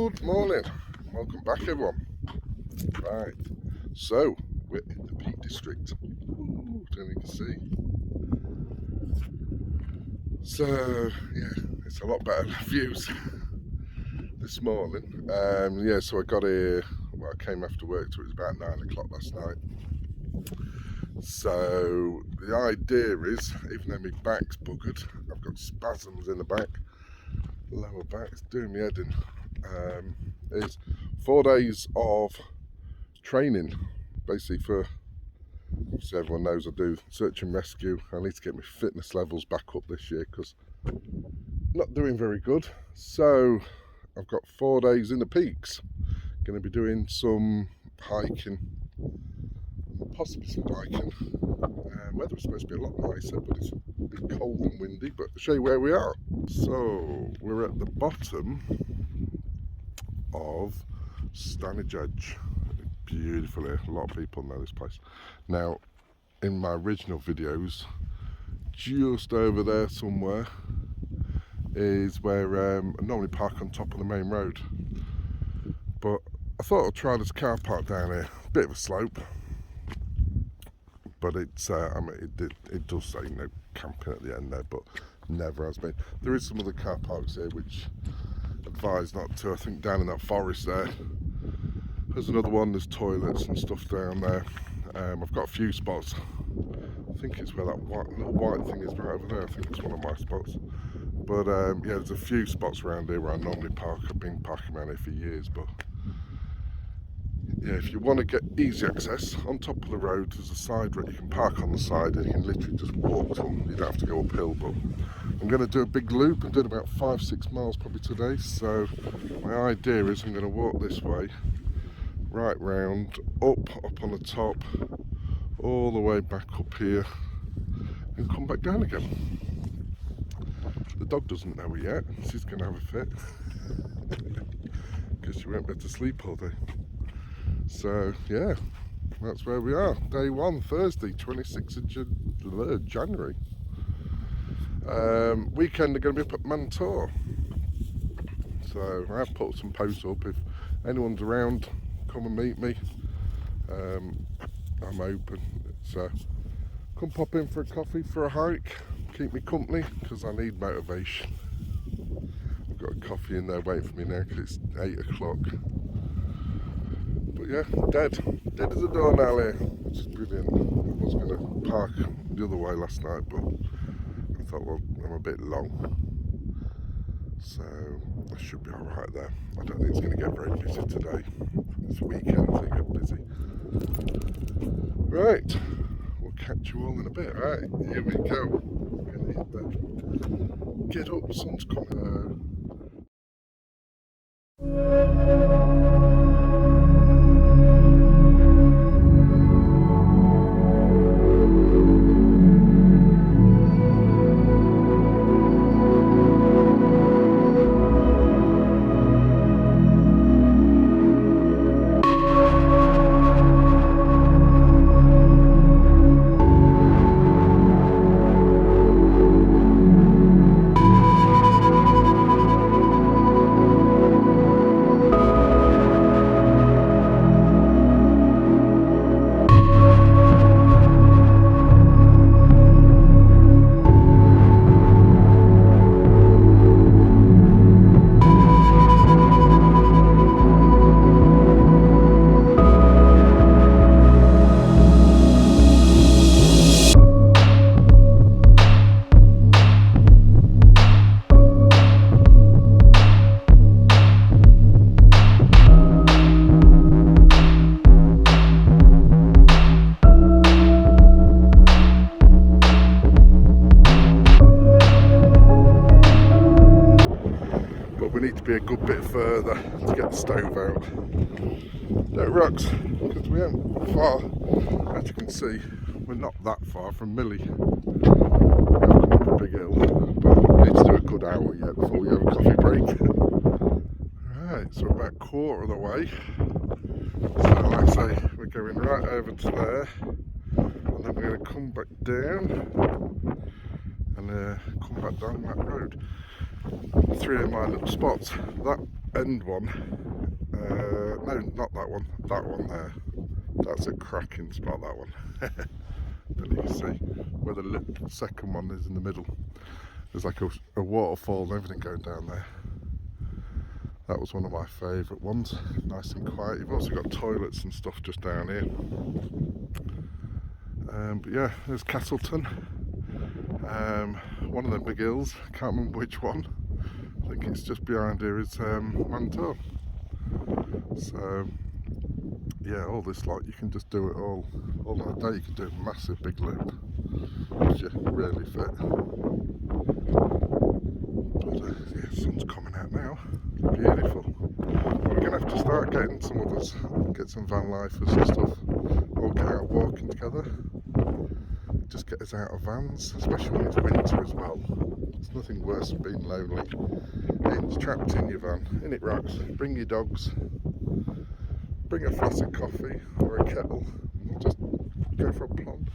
Good morning, welcome back everyone. Right, so we're in the Peak District. Ooh, don't you can see. So yeah, it's a lot better views this morning. Yeah, so I got here. Well, I came after work, so it was about 9 o'clock last night. So the idea is, even though my back's buggered, I've got spasms in the back, lower back, it's doing me head in. Is 4 days of training, basically for, obviously everyone knows I do search and rescue. I need to get my fitness levels back up this year because I'm not doing very good. So I've got 4 days in the peaks. Going to be doing some hiking, possibly some biking. Weather is supposed to be a lot nicer, but it's a bit cold and windy. But I'll show you where we are. So we're at the bottom of Stanage Edge. Beautiful here. A lot of people know this place. Now, in my original videos, just over there somewhere is where I normally park on top of the main road. But I thought I'd try this car park down here. Bit of a slope, but it's I mean, it does say no camping at the end there, but never has been. There is some other car parks here which advise not to. I think down in that forest there, there's another one. There's toilets and stuff down there. I've got a few spots. I think it's where that little white thing is right over there. I think it's one of my spots. But yeah, there's a few spots around here where I normally park. I've been parking around here for years. But yeah, if you want to get easy access on top of the road, there's a side road. You can park on the side and you can literally just walk to them. You don't have to go uphill. But I'm going to do a big loop. I'm doing about 5-6 miles probably today. So my idea is I'm going to walk this way, right round, up on the top, all the way back up here and come back down again. The dog doesn't know it yet, she's going to have a fit because she won't be able to sleep all day. So yeah, that's where we are. Day one, Thursday, 26th of January. Weekend are going to be up at Mantor. So I've put some posts up. If anyone's around, come and meet me. I'm open, so come pop in for a coffee, for a hike, keep me company because I need motivation. I've got a coffee in there waiting for me now because it's 8 o'clock. But yeah, dead as a doornail here, which is brilliant. I was going to park the other way last night, but I thought, well, I'm a bit long, so I should be alright there. I don't think it's going to get very busy today. It's weekend, so it get busy. Right, we'll catch you all in a bit. Right, here we go. We're going to hit bed. Get up, sun's coming. Be a good bit further to get the stove out. No rocks, because we aren't far. As you can see, we're not that far from Millie. We've come up a big hill, but we need to do a good hour yet before we have a coffee break. Right, so we're about a quarter of the way. So like I say, we're going right over to there, and then we're going to come back down and come back down that road. 3 of my little spots. That end one. No, not that one. That one there. That's a cracking spot, that one. Then you can see where the second one is in the middle. There's like a waterfall and everything going down there. That was one of my favourite ones. Nice and quiet. You've also got toilets and stuff just down here. But yeah, there's Castleton. One of the big hills. Can't remember which one. I think it's just behind here is Mantor. So yeah, all this lot, you can just do it all that day. You can do a massive big loop if you're really fit. But yeah, the sun's coming out now. Beautiful. We're gonna have to start getting some others, get some van lifers and stuff. All get out walking together. Just get us out of vans, especially when it's winter as well. There's nothing worse than being lonely. It's trapped in your van. In it rocks. Bring your dogs. Bring a flask of coffee or a kettle. And we'll just go for a plonk.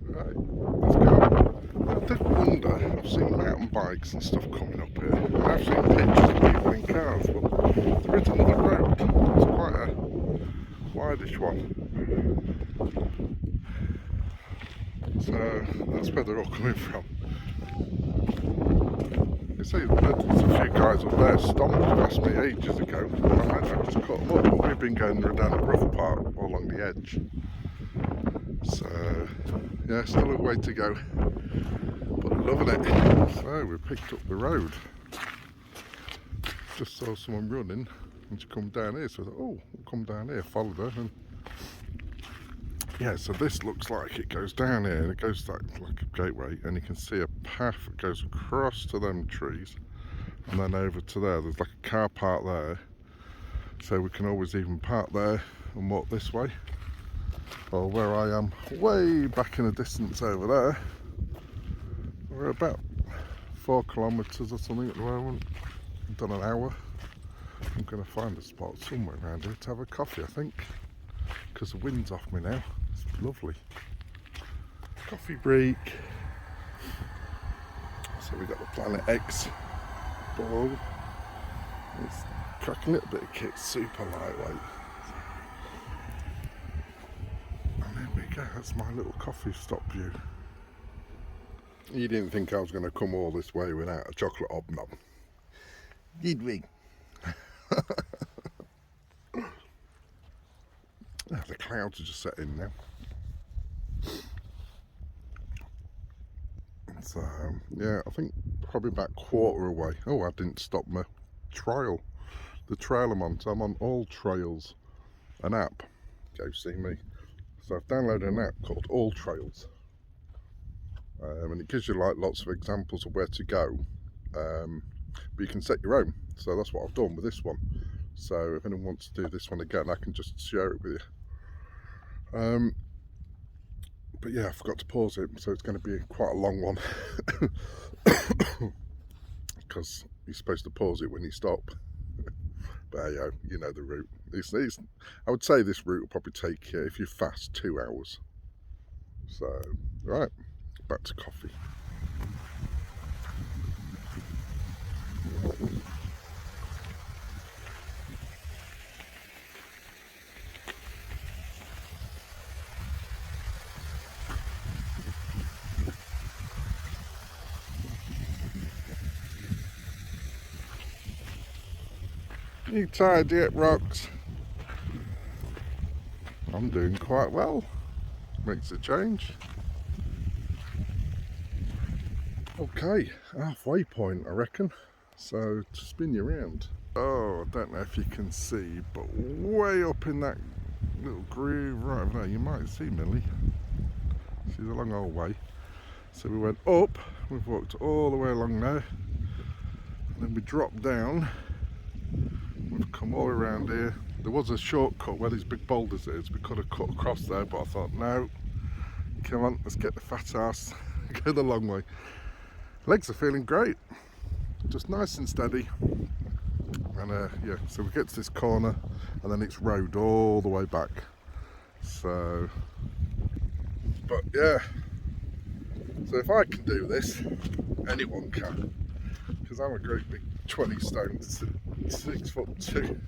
Right, let's go. I did wonder, I've seen mountain bikes and stuff coming up here. And I've seen pictures of people in cars. Well, there is another road. It's quite a wideish one. So that's where they're all coming from. You see, there's a few guys up there stomped past me ages ago. I just caught them up, but we've been going down the rough part all along the edge. So yeah, still a way to go, but loving it. So we picked up the road. Just saw someone running and she come down here, so I thought, oh, we'll come down here, followed her, and yeah, so this looks like it goes down here and it goes like a gateway, and you can see a path that goes across to them trees and then over to there. There's like a car park there, so we can always even park there and walk this way, or where I am way back in the distance over there. We're about 4 kilometres or something at the moment. I've done an hour. I'm going to find a spot somewhere around here to have a coffee, I think, because the wind's off me now. It's lovely. Coffee break. So we've got the Planet X ball. It's cracking a little bit of kit, super lightweight. And there we go, that's my little coffee stop view. You didn't think I was going to come all this way without a chocolate hobnob, did we? The clouds are just setting now. So yeah, I think probably about a quarter away. Oh, I didn't stop my trail. The trail I'm on, so I'm on All Trails, an app. Go see me. So I've downloaded an app called All Trails, and it gives you like lots of examples of where to go, but you can set your own. So that's what I've done with this one. So if anyone wants to do this one again, I can just share it with you. But yeah, I forgot to pause it, so it's going to be quite a long one because you're supposed to pause it when you stop. But hey, you know the route. I would say this route will probably take, if you're fast, 2 hours. So right, back to coffee. You tired yet, Rocks? I'm doing quite well. Makes a change. Okay, halfway point I reckon. So to spin you around. Oh, I don't know if you can see, but way up in that little groove right over there, you might see Millie. She's a long old way. So we went up, we've walked all the way along there, and then we dropped down. We've come all around here. There was a shortcut where these big boulders is. We could have cut across there, but I thought, no, come on, let's get the fat ass, go the long way. Legs are feeling great, just nice and steady. And yeah, so we get to this corner and then it's road all the way back. So, but yeah, so if I can do this, anyone can, because I'm a great big 20 stone, 6'2".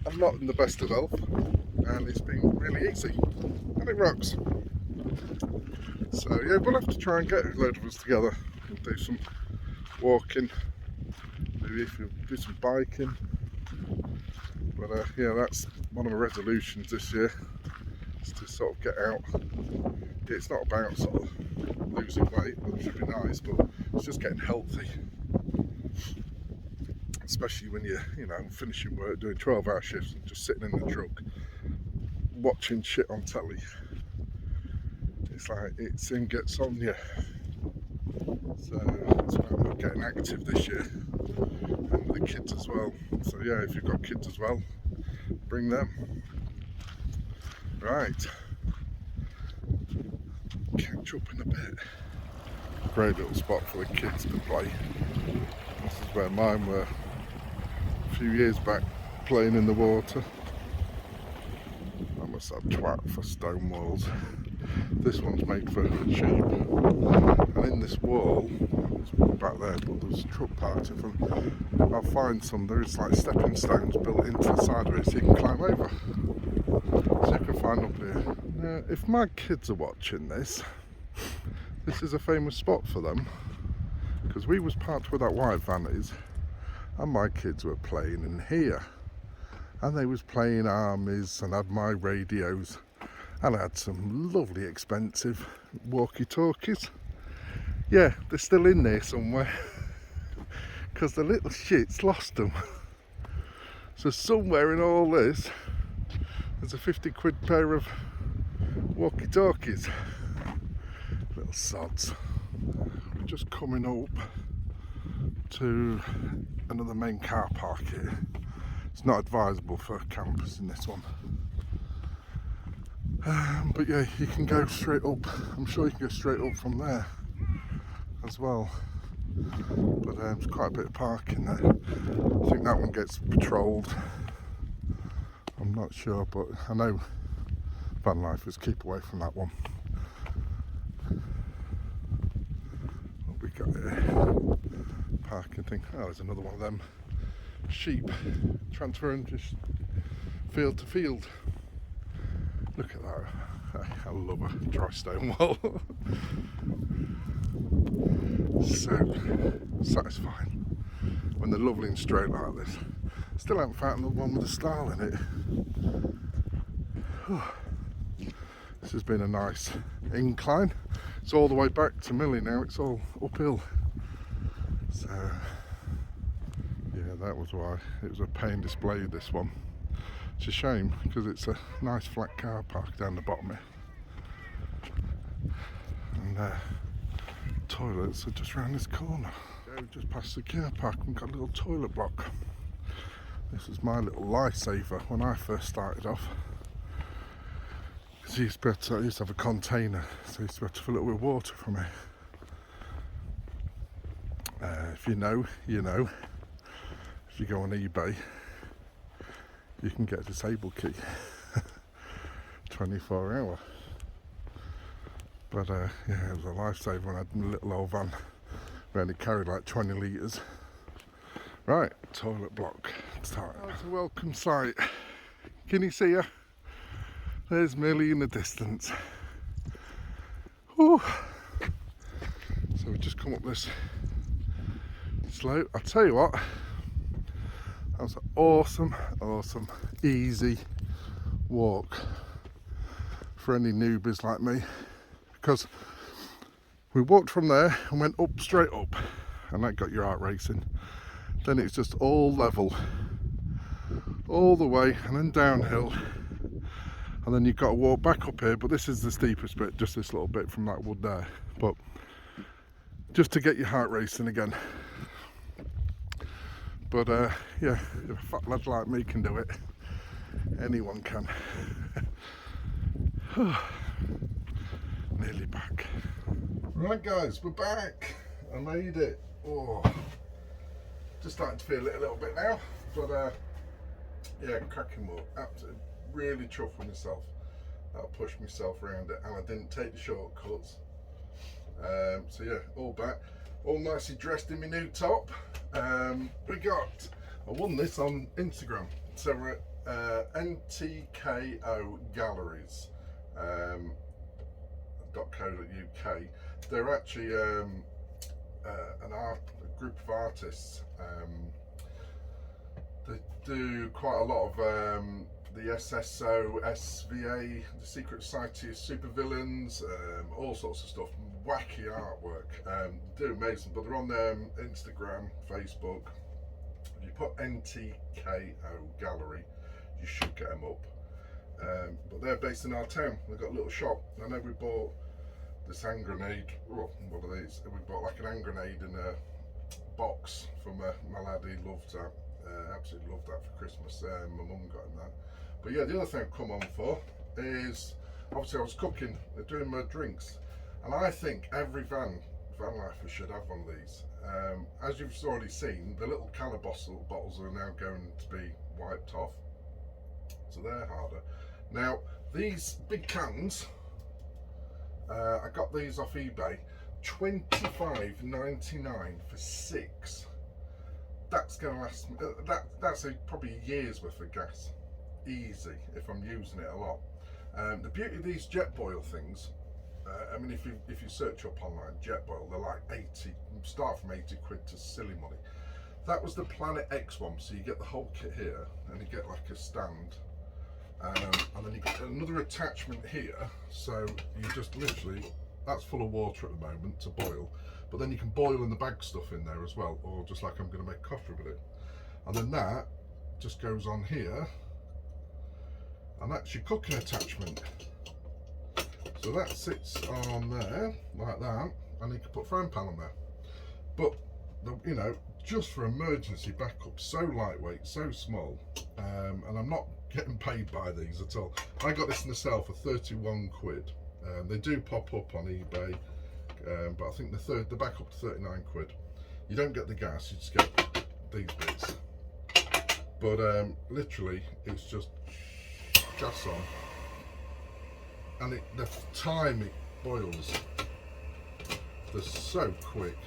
I'm not in the best of health, and it's been really easy, and it rocks. So yeah, we'll have to try and get a load of us together and do some walking, maybe if you do some biking. But yeah, that's one of my resolutions this year, is to sort of get out. It's not about sort of losing weight, which would be nice, but it's just getting healthy. Especially when you're, finishing work, doing 12-hour shifts and just sitting in the truck watching shit on telly. It's like, it soon gets on you. So it's about getting active this year, and with the kids as well. So yeah, if you've got kids as well, bring them. Right, catch up in a bit. Great little spot for the kids to play. This is where mine were a few years back, playing in the water. I must have twat for stone walls. This one's made for sheep. And in this wall, it's back there, but there's a truck parked in front. I'll find some, there is like stepping stones built into the side of it so you can climb over. So you can find up here. Now, if my kids are watching this, this is a famous spot for them, because we was parked where that white van is, and my kids were playing in here, and they was playing armies, and had my radios, and I had some lovely expensive walkie-talkies. Yeah, they're still in there somewhere, because the little shits lost them. So somewhere in all this, there's a 50 quid pair of walkie-talkies. Little sods. We're just coming up to another main car park here. It's not advisable for campers in this one. But yeah, you can go straight up. I'm sure you can go straight up from there as well. But there's quite a bit of parking there. I think that one gets patrolled. I'm not sure, but I know van lifers keep away from that one. What we got here? Parking thing. Oh, there's another one of them sheep transferring just field to field. Look at that. I love a dry stone wall. So satisfying when they're lovely and straight like this. Still haven't found the one with a style in it. This has been a nice incline. It's all the way back to Millie now, it's all uphill. So yeah, that was why it was a pain display, this one. It's a shame because it's a nice flat car park down the bottom here. And toilets are just round this corner. Yeah, we just passed the car park and got a little toilet block. This was my little lifesaver when I first started off. Because I used to have a container, so I used to have to fill it with water from here. If you know, you know. If you go on eBay, you can get a disabled key. 24 hour. But yeah, it was a lifesaver when I had my little old van. We only carried like 20 litres. Right, toilet block. Time. Oh, it's a welcome sight. Can you see her? There's Millie in the distance. Whew. So we just come up this slope. I'll tell you what, that was an awesome, easy walk for any newbies like me, because we walked from there and went up, straight up, and that got your heart racing. Then it's just all level all the way, and then downhill, and then you've got to walk back up here, but this is the steepest bit, just this little bit from that wood there, but just to get your heart racing again. But yeah, if a fat lad like me can do it, anyone can. Nearly back. Right guys, we're back. I made it. Oh, just starting to feel it a little bit now, but yeah, cracking up. Absolutely, really chuffed with myself. I pushed myself around it, and I didn't take the shortcuts. So yeah, all back. all nicely dressed in my new top. I won this on Instagram. So we're at NTKO Galleries. .co.uk. They're actually a group of artists. They do quite a lot of the SSO, SVA, the Secret Society of Supervillains, all sorts of stuff, wacky artwork. They're amazing, but they're on Instagram, Facebook. If you put NTKO Gallery, you should get them up. But they're based in our town. They've got a little shop. I know we bought this hand grenade. Well, what are these? We bought like an hand grenade in a box from my lad. He loved that. Absolutely loved that for Christmas. My mum got him that. But yeah, the other thing I've come on for is, obviously I was cooking, doing my drinks, and I think every van lifer should have one of these. As you've already seen, the little colour bottles are now going to be wiped off, so they're harder. Now these big cans, I got these off eBay, $25.99 for 6. That's going to last me, that's probably a year's worth of gas, easy, if I'm using it a lot. The beauty of these Jetboil things, I mean, if you search up online Jetboil, they're like 80, start from 80 quid to silly money. That was the Planet X one, so you get the whole kit here, and you get like a stand, and then you get another attachment here, so you just literally, that's full of water at the moment to boil, but then you can boil in the bag stuff in there as well, or just like I'm going to make coffee with it. And then that just goes on here, and that's your cooking attachment. So that sits on there like that, and you can put a frying pan on there. But you know, just for emergency backup, so lightweight, so small, and I'm not getting paid by these at all. I got this in the sale for 31 quid. They do pop up on eBay, but I think the backup to 39 quid. You don't get the gas, you just get these bits. But literally, it's just gas on, and the time it boils, they're so quick.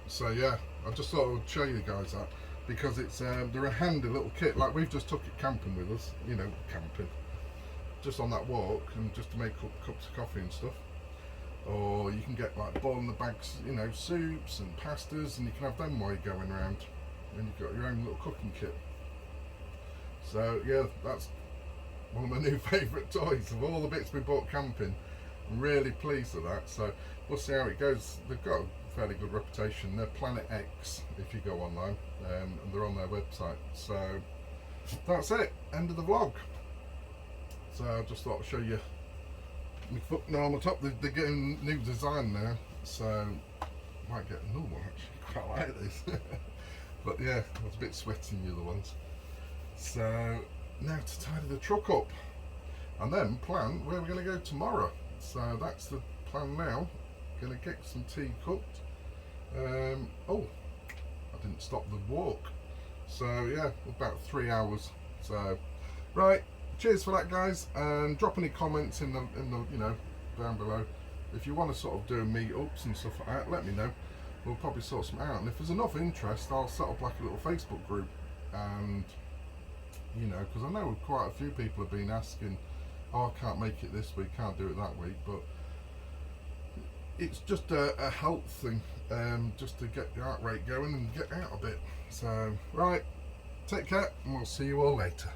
So yeah, I just thought I would show you guys that, because it's they're a handy little kit. Like, we've just took it camping with us, you know, camping, just on that walk, and just to make up cups of coffee and stuff. Or you can get like boil in the bags, you know, soups and pastas, and you can have them while you're going around, and you've got your own little cooking kit. So yeah, that's one of my new favourite toys of all the bits we bought camping. I'm really pleased with that. So we'll see how it goes. They've got a fairly good reputation. They're Planet X if you go online, and they're on their website. So that's it, end of the vlog. So I just thought I'd show you my foot now on the top. They're getting new design now, so might get another one actually. Quite like this. But yeah, I was a bit sweaty in the other ones. So now to tidy the truck up, and then plan where we're going to go tomorrow. So that's the plan now. Going to get some tea cooked. Oh, I didn't stop the walk. So yeah, about 3 hours. So right, cheers for that, guys, and drop any comments in the you know, down below. If you want to sort of do meetups and stuff like that, let me know. We'll probably sort some out, and if there's enough interest, I'll set up like a little Facebook group, and you know, because I know quite a few people have been asking, oh, I can't make it this week, can't do it that week, but it's just a health thing, just to get the heart rate going and get out a bit. So right, take care, and we'll see you all later.